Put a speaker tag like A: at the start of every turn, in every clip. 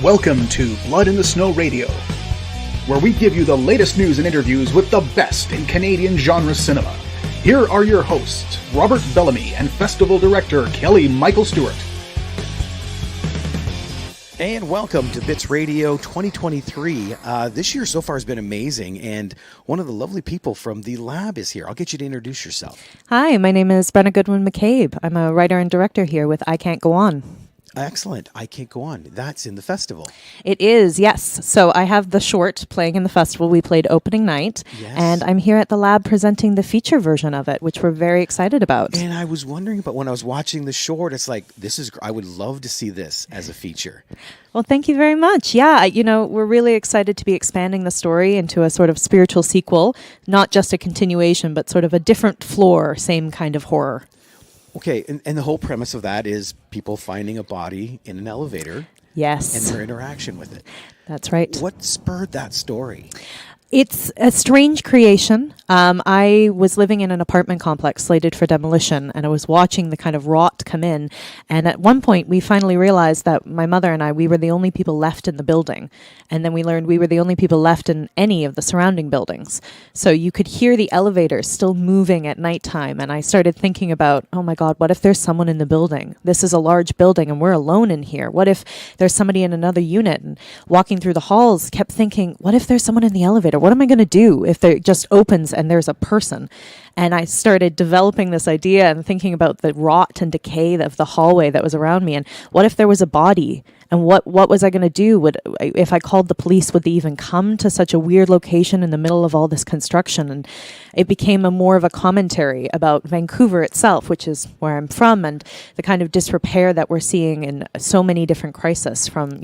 A: Welcome to Blood in the Snow Radio, where we give you the latest news and interviews with the best in Canadian genre cinema. Here are your hosts, Robert Bellamy and Festival Director Kelly Michael Stewart.
B: And welcome to Bits Radio 2023. This year so far has been amazing, and one of the lovely people from the lab is here. I'll get you to introduce yourself.
C: Hi, my name is Brenna Goodwin-McCabe. I'm a writer and director here with I Can't Go On.
B: Excellent. I Can't Go On. That's in the festival.
C: It is, yes. So I have the short playing in the festival. We played opening night, and I'm here at the lab presenting the feature version of it, which we're very excited about.
B: And I was wondering, but when I was watching the short, it's like, I would love to see this as a feature.
C: Well, thank you very much. Yeah, we're really excited to be expanding the story into a sort of spiritual sequel, not just a continuation, but sort of a different floor, same kind of horror.
B: Okay, and the whole premise of that is people finding a body in an elevator.
C: Yes.
B: And their interaction with it.
C: That's right.
B: What spurred that story?
C: It's a strange creation. I was living in an apartment complex slated for demolition, and I was watching the kind of rot come in. And at one point, we finally realized that my mother and I, we were the only people left in the building. And then we learned we were the only people left in any of the surrounding buildings. So you could hear the elevators still moving at nighttime. And I started thinking about, oh my God, what if there's someone in the building? This is a large building and we're alone in here. What if there's somebody in another unit? And walking through the halls, kept thinking, what if there's someone in the elevator? What am I going to do if it just opens and there's a person? And I started developing this idea and thinking about the rot and decay of the hallway that was around me. And what if there was a body? And what was I going to do? If I called the police, would they even come to such a weird location in the middle of all this construction? And it became more of a commentary about Vancouver itself, which is where I'm from, and the kind of disrepair that we're seeing in so many different crises, from,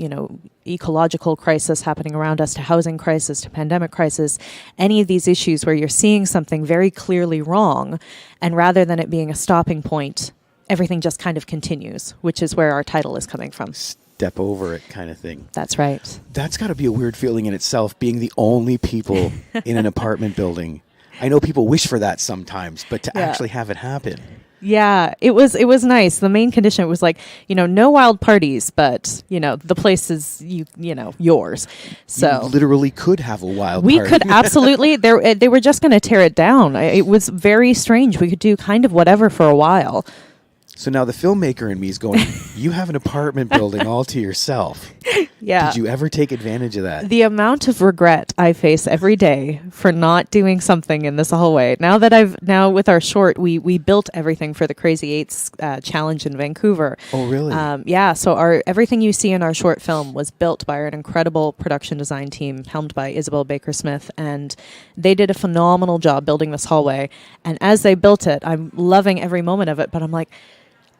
C: ecological crisis happening around us to housing crisis to pandemic crisis, any of these issues where you're seeing something very clearly wrong, and rather than it being a stopping point, everything just kind of continues, which is where our title is coming from.
B: Step over it kind of thing.
C: That's right.
B: That's got to be a weird feeling in itself, being the only people in an apartment building. I know people wish for that sometimes, but to actually have it happen.
C: Yeah, it was nice. The main condition was like, no wild parties, but, the place is, yours. So
B: you literally could have a wild
C: party.
B: We
C: could absolutely. They were just going to tear it down. It was very strange. We could do kind of whatever for a while.
B: So now the filmmaker in me is going, you have an apartment building all to yourself.
C: Yeah.
B: Did you ever take advantage of that?
C: The amount of regret I face every day for not doing something in this hallway. Now with our short, we built everything for the Crazy Eights challenge in Vancouver.
B: Oh, really?
C: Yeah. So everything you see in our short film was built by an incredible production design team helmed by Isabel Baker-Smith. And they did a phenomenal job building this hallway. And as they built it, I'm loving every moment of it, but I'm like,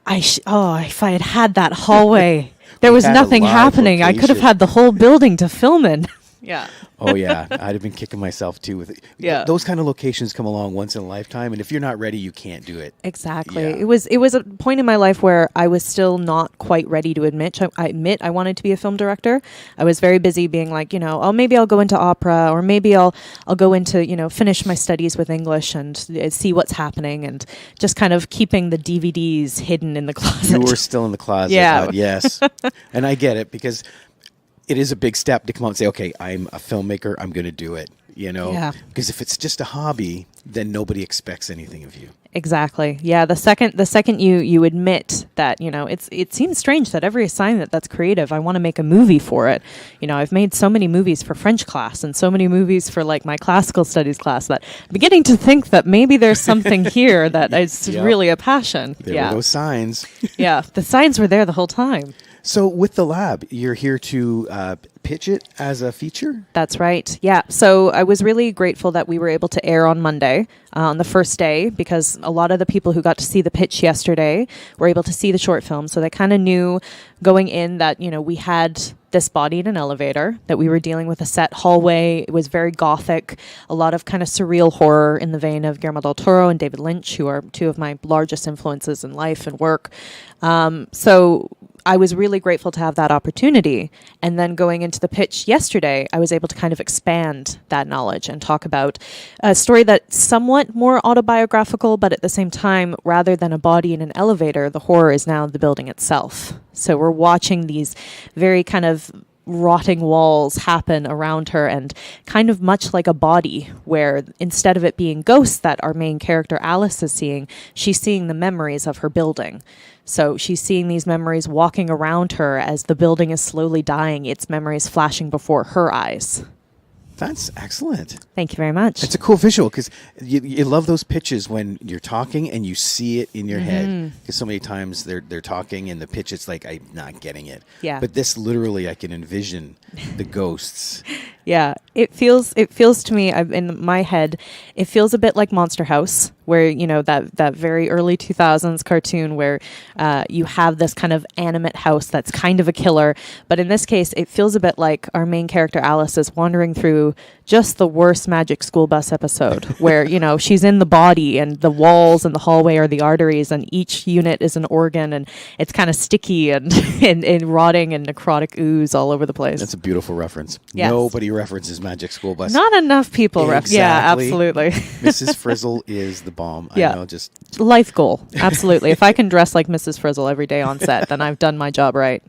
C: if I had had that hallway, there was nothing happening.
B: Location.
C: I could have had the whole building to film in. Yeah.
B: Oh, yeah. I'd have been kicking myself, too. With it.
C: Yeah.
B: Those kind of locations come along once in a lifetime, and if you're not ready, you can't do it.
C: Exactly.
B: Yeah.
C: It was a point in my life where I was still not quite ready to admit I wanted to be a film director. I was very busy being like, maybe I'll go into opera, or maybe I'll go into, finish my studies with English and see what's happening, and just kind of keeping the DVDs hidden in the closet.
B: You were still in the closet.
C: Yeah.
B: Yes. And I get it, because it is a big step to come out and say, okay, I'm a filmmaker, I'm going to do it,
C: Yeah.
B: Because if it's just a hobby, then nobody expects anything of you.
C: Exactly. Yeah. The second you admit that, it seems strange that every assignment that's creative, I want to make a movie for it. I've made so many movies for French class and so many movies for like my classical studies class that I'm beginning to think that maybe there's something here that is really a passion.
B: There were those signs.
C: Yeah. The signs were there the whole time.
B: So with the lab, you're here to pitch it as a feature?
C: That's right. Yeah. So I was really grateful that we were able to air on Monday, on the first day, because a lot of the people who got to see the pitch yesterday were able to see the short film. So they kind of knew going in that, we had this body in an elevator, that we were dealing with a set hallway. It was very gothic, a lot of kind of surreal horror in the vein of Guillermo del Toro and David Lynch, who are two of my largest influences in life and work. So I was really grateful to have that opportunity. And then going into the pitch yesterday, I was able to kind of expand that knowledge and talk about a story that's somewhat more autobiographical, but at the same time, rather than a body in an elevator, the horror is now the building itself. So we're watching these very kind of rotting walls happen around her, and kind of much like a body, where instead of it being ghosts that our main character Alice is seeing, she's seeing the memories of her building. So she's seeing these memories walking around her as the building is slowly dying, its memories flashing before her eyes.
B: That's excellent.
C: Thank you very much.
B: It's a cool visual because you love those pitches when you're talking and you see it in your head. Because so many times they're talking and the pitch, it's like, I'm not getting it.
C: Yeah.
B: But this literally, I can envision the ghosts.
C: Yeah, it feels to me, in my head, it feels a bit like Monster House, where, you know, that very early 2000s cartoon where you have this kind of animate house that's kind of a killer. But in this case, it feels a bit like our main character Alice is wandering through just the worst Magic School Bus episode where, you know, she's in the body and the walls and the hallway are the arteries and each unit is an organ and it's kind of sticky and, and rotting and necrotic ooze all over the place.
B: That's a beautiful reference.
C: Yes.
B: Nobody references Magic School Bus.
C: Not enough people
B: Exactly.
C: Yeah, absolutely.
B: Mrs. Frizzle is the bomb.
C: Yeah.
B: I know, just
C: Life goal. Absolutely. If I can dress like Mrs. Frizzle every day on set, then I've done my job right.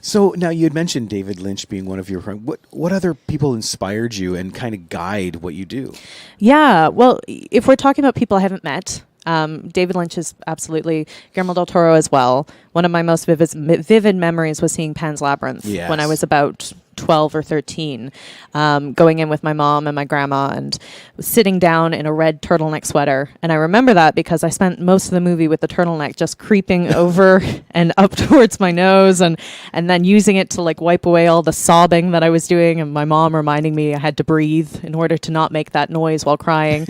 B: So now you had mentioned David Lynch being one of your friends. What other people inspired you and kind of guide what you do?
C: Yeah. Well, if we're talking about people I haven't met, David Lynch is absolutely, Guillermo del Toro as well. One of my most vivid memories was seeing Pan's Labyrinth when I was about 12 or 13, going in with my mom and my grandma and sitting down in a red turtleneck sweater. And I remember that because I spent most of the movie with the turtleneck just creeping over and up towards my nose and then using it to like wipe away all the sobbing that I was doing. And my mom reminding me I had to breathe in order to not make that noise while crying.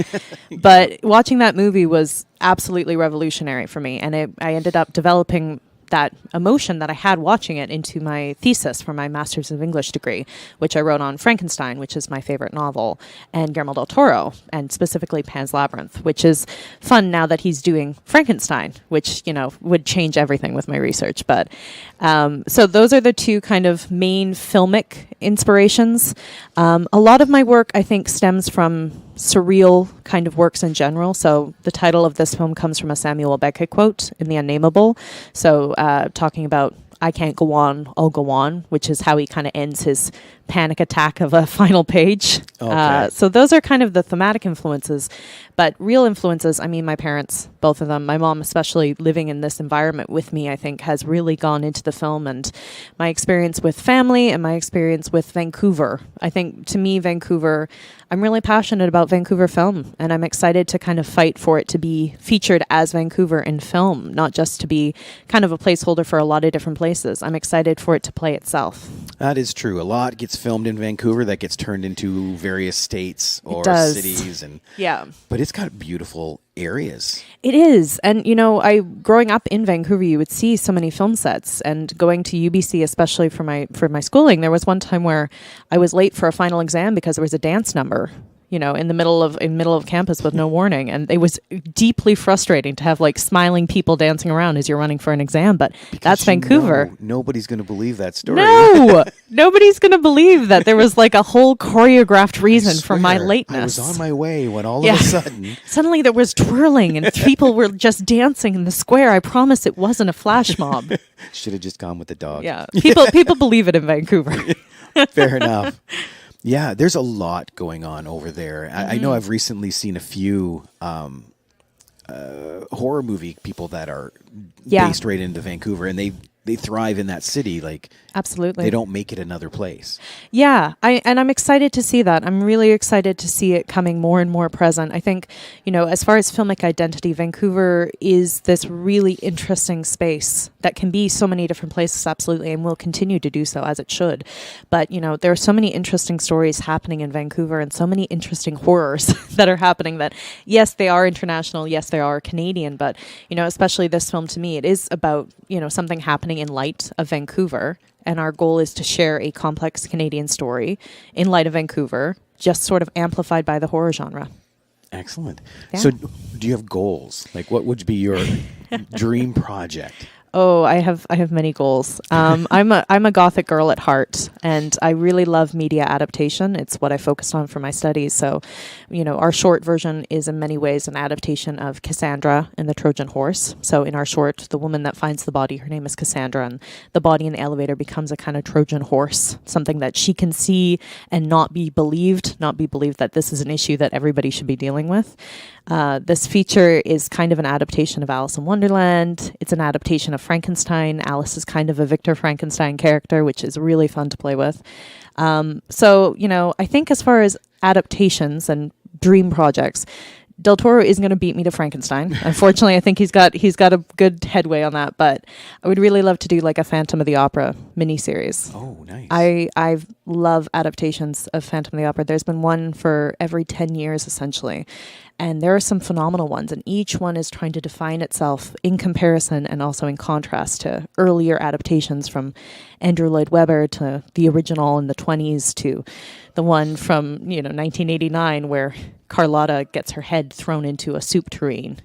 C: But watching that movie was absolutely revolutionary for me. And I ended up developing that emotion that I had watching it into my thesis for my Master's of English degree, which I wrote on Frankenstein, which is my favorite novel, and Guillermo del Toro, and specifically Pan's Labyrinth, which is fun now that he's doing Frankenstein, which, you know, would change everything with my research. But so those are the two kind of main filmic inspirations. A lot of my work, I think, stems from surreal kind of works in general. So the title of this film comes from a Samuel Beckett quote in The Unnameable. So talking about I can't go on, I'll go on, which is how he kind of ends his panic attack of a final page.
B: Okay.
C: So those are kind of the thematic influences. But real influences, I mean, my parents, both of them, my mom especially living in this environment with me, I think has really gone into the film, and my experience with family and my experience with Vancouver. I think to me, Vancouver, I'm really passionate about Vancouver film, and I'm excited to kind of fight for it to be featured as Vancouver in film, not just to be kind of a placeholder for a lot of different places. I'm excited for it to play itself.
B: That is true. A lot gets filmed in Vancouver that gets turned into various states or cities, and but it's got beautiful areas.
C: It is. And, you know, growing up in Vancouver, you would see so many film sets, and going to UBC, especially for my schooling, there was one time where I was late for a final exam because there was a dance number, you know, in the middle of campus with no warning. And it was deeply frustrating to have like smiling people dancing around as you're running for an exam. But because that's Vancouver.
B: Nobody's going to believe that story.
C: No, nobody's going to believe that there was like a whole choreographed reason for my lateness.
B: I was on my way when all of a sudden.
C: Suddenly there was twirling and people were just dancing in the square. I promise it wasn't a flash mob.
B: Should have just gone with the dog.
C: Yeah. People believe it in Vancouver.
B: Fair enough. Yeah, there's a lot going on over there. I know I've recently seen a few horror movie people that are based right into Vancouver, and they thrive in that city. Like,
C: absolutely,
B: they don't make it another place.
C: Yeah, I'm excited to see that. I'm really excited to see it coming more and more present. I think, you know, as far as filmic identity, Vancouver is this really interesting space that can be so many different places, absolutely, and will continue to do so as it should. But, you know, there are so many interesting stories happening in Vancouver and so many interesting horrors that are happening that, yes, they are international, yes, they are Canadian, but, you know, especially this film to me, it is about, you know, something happening in light of Vancouver. And our goal is to share a complex Canadian story in light of Vancouver, just sort of amplified by the horror genre.
B: Excellent.
C: Yeah.
B: So do you have goals? Like, what would be your dream project?
C: Oh, I have many goals. I'm a Gothic girl at heart, and I really love media adaptation. It's what I focused on for my studies. So, our short version is in many ways an adaptation of Cassandra and the Trojan Horse. So in our short, the woman that finds the body, her name is Cassandra, and the body in the elevator becomes a kind of Trojan horse, something that she can see and not be believed that this is an issue that everybody should be dealing with. This feature is kind of an adaptation of Alice in Wonderland. It's an adaptation of Frankenstein. Alice is kind of a Victor Frankenstein character, which is really fun to play with. I think as far as adaptations and dream projects, Del Toro isn't going to beat me to Frankenstein. Unfortunately, I think he's got a good headway on that, but I would really love to do like a Phantom of the Opera miniseries.
B: Oh, nice.
C: I love adaptations of Phantom of the Opera. There's been one for every 10 years, essentially. And there are some phenomenal ones, and each one is trying to define itself in comparison and also in contrast to earlier adaptations, from Andrew Lloyd Webber to the original in the 1920s to the one from 1989 where Carlotta gets her head thrown into a soup tureen.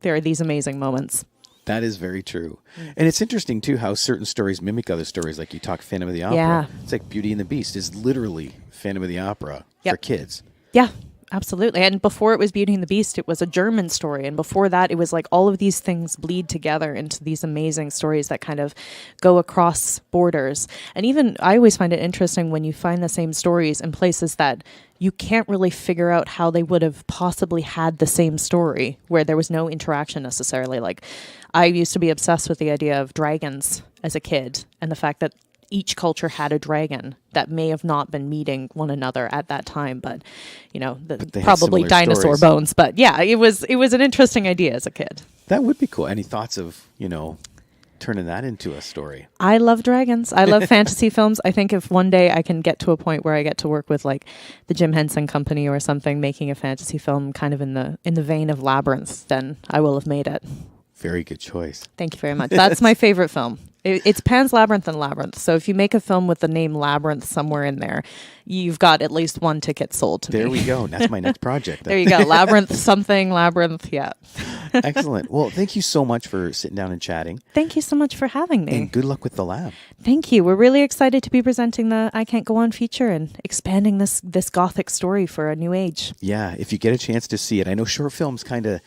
C: There are these amazing moments.
B: That is very true. And it's interesting, too, how certain stories mimic other stories. Like you talk Phantom of the Opera.
C: Yeah.
B: It's like Beauty and the Beast is literally Phantom of the Opera for kids.
C: Yeah. Absolutely. And before it was Beauty and the Beast, it was a German story. And before that, it was like all of these things bleed together into these amazing stories that kind of go across borders. And even I always find it interesting when you find the same stories in places that you can't really figure out how they would have possibly had the same story, where there was no interaction necessarily. Like, I used to be obsessed with the idea of dragons as a kid, and the fact that each culture had a dragon that may have not been meeting one another at that time, but probably dinosaur
B: stories.
C: bones. But yeah, it was an interesting idea as a kid.
B: That would be cool. Any thoughts of turning that into a story?
C: I love dragons. I love fantasy films. I think if one day I can get to a point where I get to work with like the Jim Henson Company or something, making a fantasy film kind of in the vein of Labyrinth, then I will have made it.
B: Very good choice.
C: Thank you very much. That's my favorite film. It's Pan's Labyrinth and Labyrinth. So if you make a film with the name Labyrinth somewhere in there, you've got at least one ticket sold to me.
B: There we go. That's my next project.
C: There you go. Labyrinth something, Labyrinth. Yeah.
B: Excellent. Well, thank you so much for sitting down and chatting.
C: Thank you so much for having me.
B: And good luck with the lab.
C: Thank you. We're really excited to be presenting the I Can't Go On feature and expanding this Gothic story for a new age.
B: Yeah. If you get a chance to see it, I know short films kind of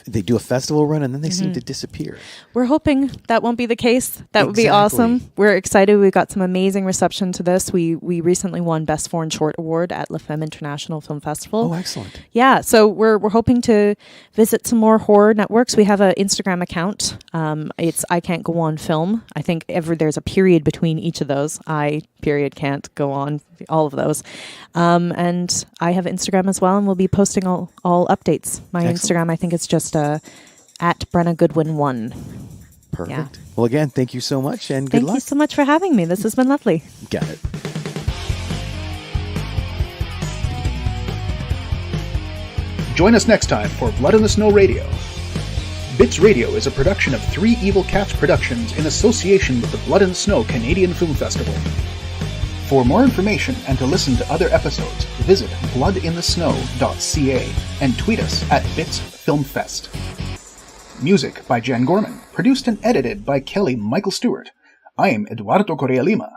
B: they do a festival run and then they seem to disappear. We're
C: hoping that won't be the case. That would be awesome. We're excited. We got some amazing reception to this. We recently won Best Foreign Short Award at La Femme International Film Festival.
B: Oh, excellent.
C: Yeah, so we're hoping to visit some more horror networks. We have an Instagram account. It's I Can't Go On Film. I think there's a period between each of those. Can't go on, all of those. And I have Instagram as well, and we'll be posting all updates. My Instagram, I think it's just at Brenna Goodwin-1.
B: Perfect.
C: Yeah.
B: Well, again, thank you so much, and good luck.
C: Thank you so much for having me. This has been lovely.
B: Got it.
A: Join us next time for Blood in the Snow Radio. Bits Radio is a production of Three Evil Cats Productions in association with the Blood in the Snow Canadian Film Festival. For more information and to listen to other episodes, visit bloodinthesnow.ca and tweet us at BitsFilmFest. Music by Jan Gorman, produced and edited by Kelly Michael Stewart. I am Eduardo Correa Lima.